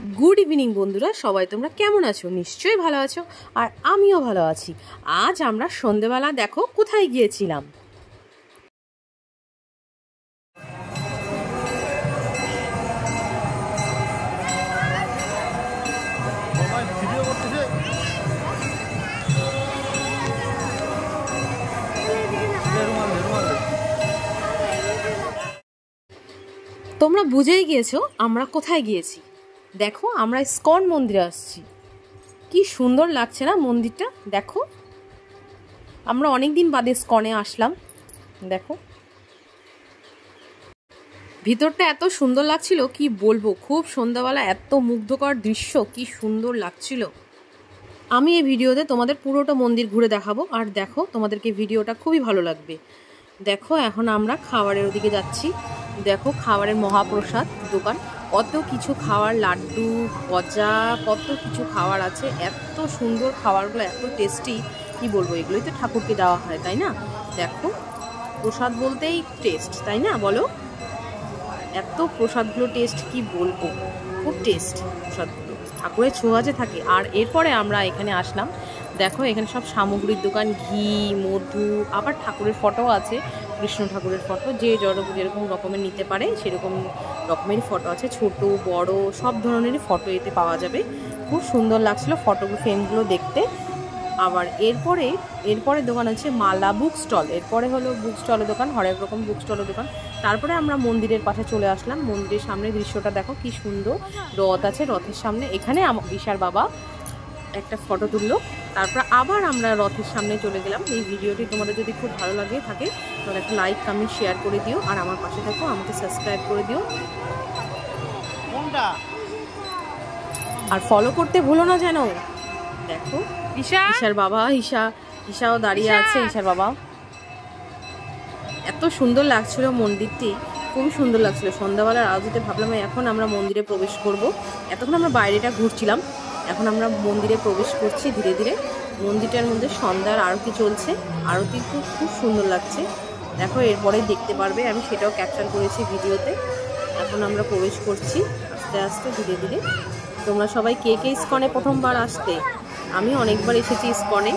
Good evening বন্ধুরা, সবাই তোমরা কেমন আছো? নিশ্চয়ই ভালো আছো, আর আমিও ভালো আছি। আজ আমরা সন্ধেবেলা দেখো কোথায় গিয়েছিলাম। তোমরা বুঝেই গিয়েছো আমরা কোথায় গিয়েছি। দেখো, আমরা ইস্কন মন্দিরে আসছি। কি সুন্দর লাগছে না মন্দিরটা? দেখো, আমরা অনেক দিন বাদে ইস্কনে আসলাম। দেখো, ভিতরটা এত সুন্দর লাগছিল, কি বলবো। খুব সন্ধ্যাবেলা এত মুগ্ধকর দৃশ্য, কি সুন্দর লাগছিল। আমি এই ভিডিওতে তোমাদের পুরোটা মন্দির ঘুরে দেখাবো, আর দেখো তোমাদেরকে ভিডিওটা খুবই ভালো লাগবে। দেখো, এখন আমরা খাবারের ওদিকে যাচ্ছি। দেখো, খাবারের মহাপ্রসাদ দোকান, কত কিছু খাওয়ার, লাড্ডু, গজা, কত কিছু খাবার আছে। এত সুন্দর খাবারগুলো, এত টেস্টি, কি বলবো। এগুলোই তো ঠাকুরকে দেওয়া হয়, তাই না? দেখো, প্রসাদ বলতেই টেস্ট, তাই না বলো? এত প্রসাদগুলো টেস্ট, কি বলবো, খুব টেস্ট প্রসাদগুলো, ঠাকুরের ছোঁয়া যে থাকে। আর এরপরে আমরা এখানে আসলাম। দেখো, এখানে সব সামগ্রীর দোকান, ঘি, মধু, আবার ঠাকুরের ফটোও আছে। কৃষ্ণ ঠাকুরের ফটো, যে যেরকম রকমের নিতে পারে সেরকম রকমেরই ফটো আছে, ছোট বড় সব ধরনেরই ফটো এতে পাওয়া যাবে। খুব সুন্দর লাগছিল ফটো ফ্রেমগুলো দেখতে। আবার এরপরে দোকান আছে মালা বুক স্টল। এরপরে হলো বুক স্টলের দোকান, হরেক রকম বুক স্টলের দোকান। তারপরে আমরা মন্দিরের পাশে চলে আসলাম। মন্দিরের সামনে দৃশ্যটা দেখো, কি সুন্দর। রথ আছে, রথের সামনে এখানে ঈশার বাবা একটা ফটো তুললো। তারপর আবার আমরা রথের সামনে চলে গেলাম। এই ভিডিওটি তোমাদের যদি খুব ভালো লাগে থাকে তাহলে একটা লাইক, কমেন্ট, শেয়ার করে দিও। আর আমার পাশে থাকো, আমাকে সাবস্ক্রাইব করে দিও, আর ফলো করতে ভুলো না যেন। দেখো, ঈশার বাবা, ঈশাও দাঁড়িয়ে আছে। ঈশার বাবা, এত সুন্দর লাগছিল মন্দিরটি, খুবই সুন্দর লাগছিল। সন্ধ্যাবেলার আরতিতে ভাবলাম এখন আমরা মন্দিরে প্রবেশ করব। এতক্ষণ আমরা বাইরেটা ঘুরছিলাম, এখন আমরা মন্দিরে প্রবেশ করছি ধীরে ধীরে। মন্দিরটার মধ্যে সন্ধ্যার আরতি চলছে, আরতি খুব সুন্দর লাগছে। দেখো, এরপরে দেখতে পারবে, আমি সেটাও ক্যাপচার করেছি ভিডিওতে। এখন আমরা প্রবেশ করছি আস্তে আস্তে ধীরে ধীরে। তোমরা সবাই কে কে ইস্কনে প্রথমবার আসতে? আমি অনেকবার এসেছি ইস্কনে।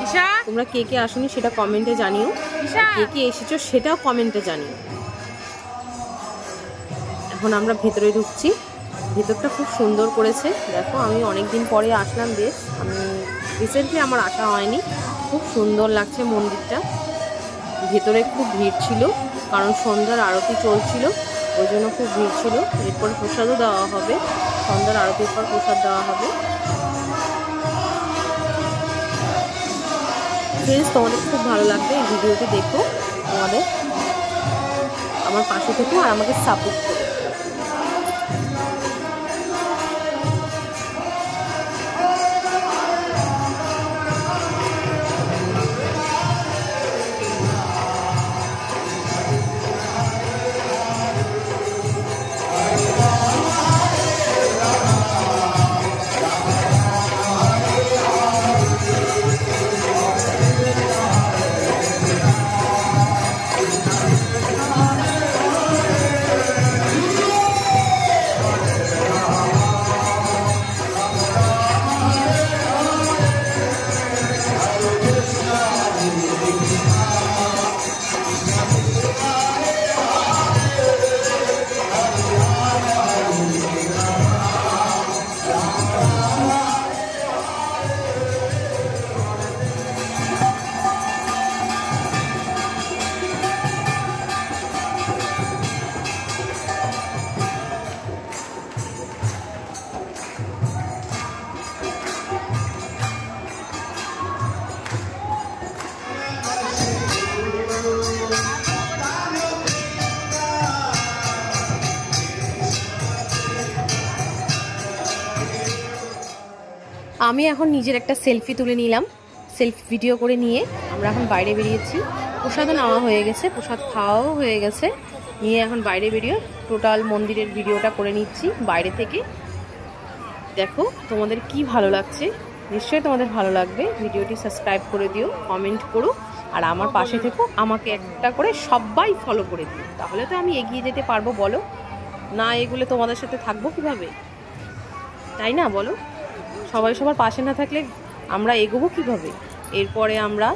তোমরা কে কে আসোনি সেটা কমেন্টে জানিও, কে কে এসেছো সেটাও কমেন্টে জানিও। এখন আমরা ভেতরে ঢুকছি। ভেতরটা খুব সুন্দর করেছে। দেখো, আমি অনেকদিন পরে আসলাম, বেশ আমি রিসেন্টলি আমার আসা হয়নি। খুব সুন্দর লাগছে মন্দিরটা। ভেতরে খুব ভিড় ছিল, কারণ সন্ধ্যার আরতি চলছিল, ওই জন্য খুব ভিড় ছিল। এরপর প্রসাদও দেওয়া হবে, সন্ধ্যার আরতির পর প্রসাদ দেওয়া হবে। ফ্রেন্ডস, তোমাদের খুব ভালো লাগবে এই ভিডিওটি দেখো। তোমাদের আমার পাশে থেকো আর আমাকে সাপোর্ট করো। আমি এখন নিজের একটা সেলফি তুলে নিলাম। সেলফি ভিডিও করে নিয়ে আমরা এখন বাইরে বেরিয়েছি। প্রসাদও নেওয়া হয়ে গেছে, প্রসাদ খাওয়াও হয়ে গেছে। নিয়ে এখন বাইরে বেরিয়ে টোটাল মন্দিরের ভিডিওটা করে নিচ্ছি বাইরে থেকে। দেখো, তোমাদের কি ভালো লাগছে, নিশ্চয়ই তোমাদের ভালো লাগবে। ভিডিওটি সাবস্ক্রাইব করে দিও, কমেন্ট করো, আর আমার পাশে থেকো। আমাকে একটা করে সবাই ফলো করে দিও, তাহলে তো আমি এগিয়ে যেতে পারবো। বলো না, এগুলো তোমাদের সাথে থাকবো কিভাবে? তাই না বলো? সবাই সবার পাশে না থাকলে আমরা এগোবো কীভাবে? এরপরে আমরা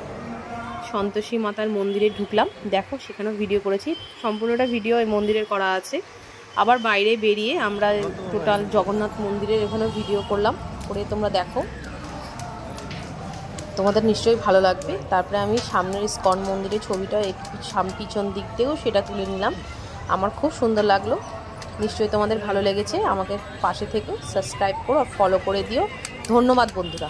সন্তোষী মাতার মন্দিরে ঢুকলাম। দেখো সেখানেও ভিডিও করেছি, সম্পূর্ণটা ভিডিও এই মন্দিরের করা আছে। আবার বাইরে বেরিয়ে আমরা টোটাল জগন্নাথ মন্দিরের এখানেও ভিডিও করলাম, করে তোমরা দেখো, তোমাদের নিশ্চয়ই ভালো লাগবে। তারপরে আমি সামনের ইস্কন মন্দিরের ছবিটা পিছন দিক দিয়েও সেটা তুলে নিলাম। আমার খুব সুন্দর লাগলো, নিশ্চয়ই তোমাদের ভালো লেগেছে। আমাকে পাশে থেকে সাবস্ক্রাইব করো আর ফলো করে দিও। ধন্যবাদ বন্ধুরা।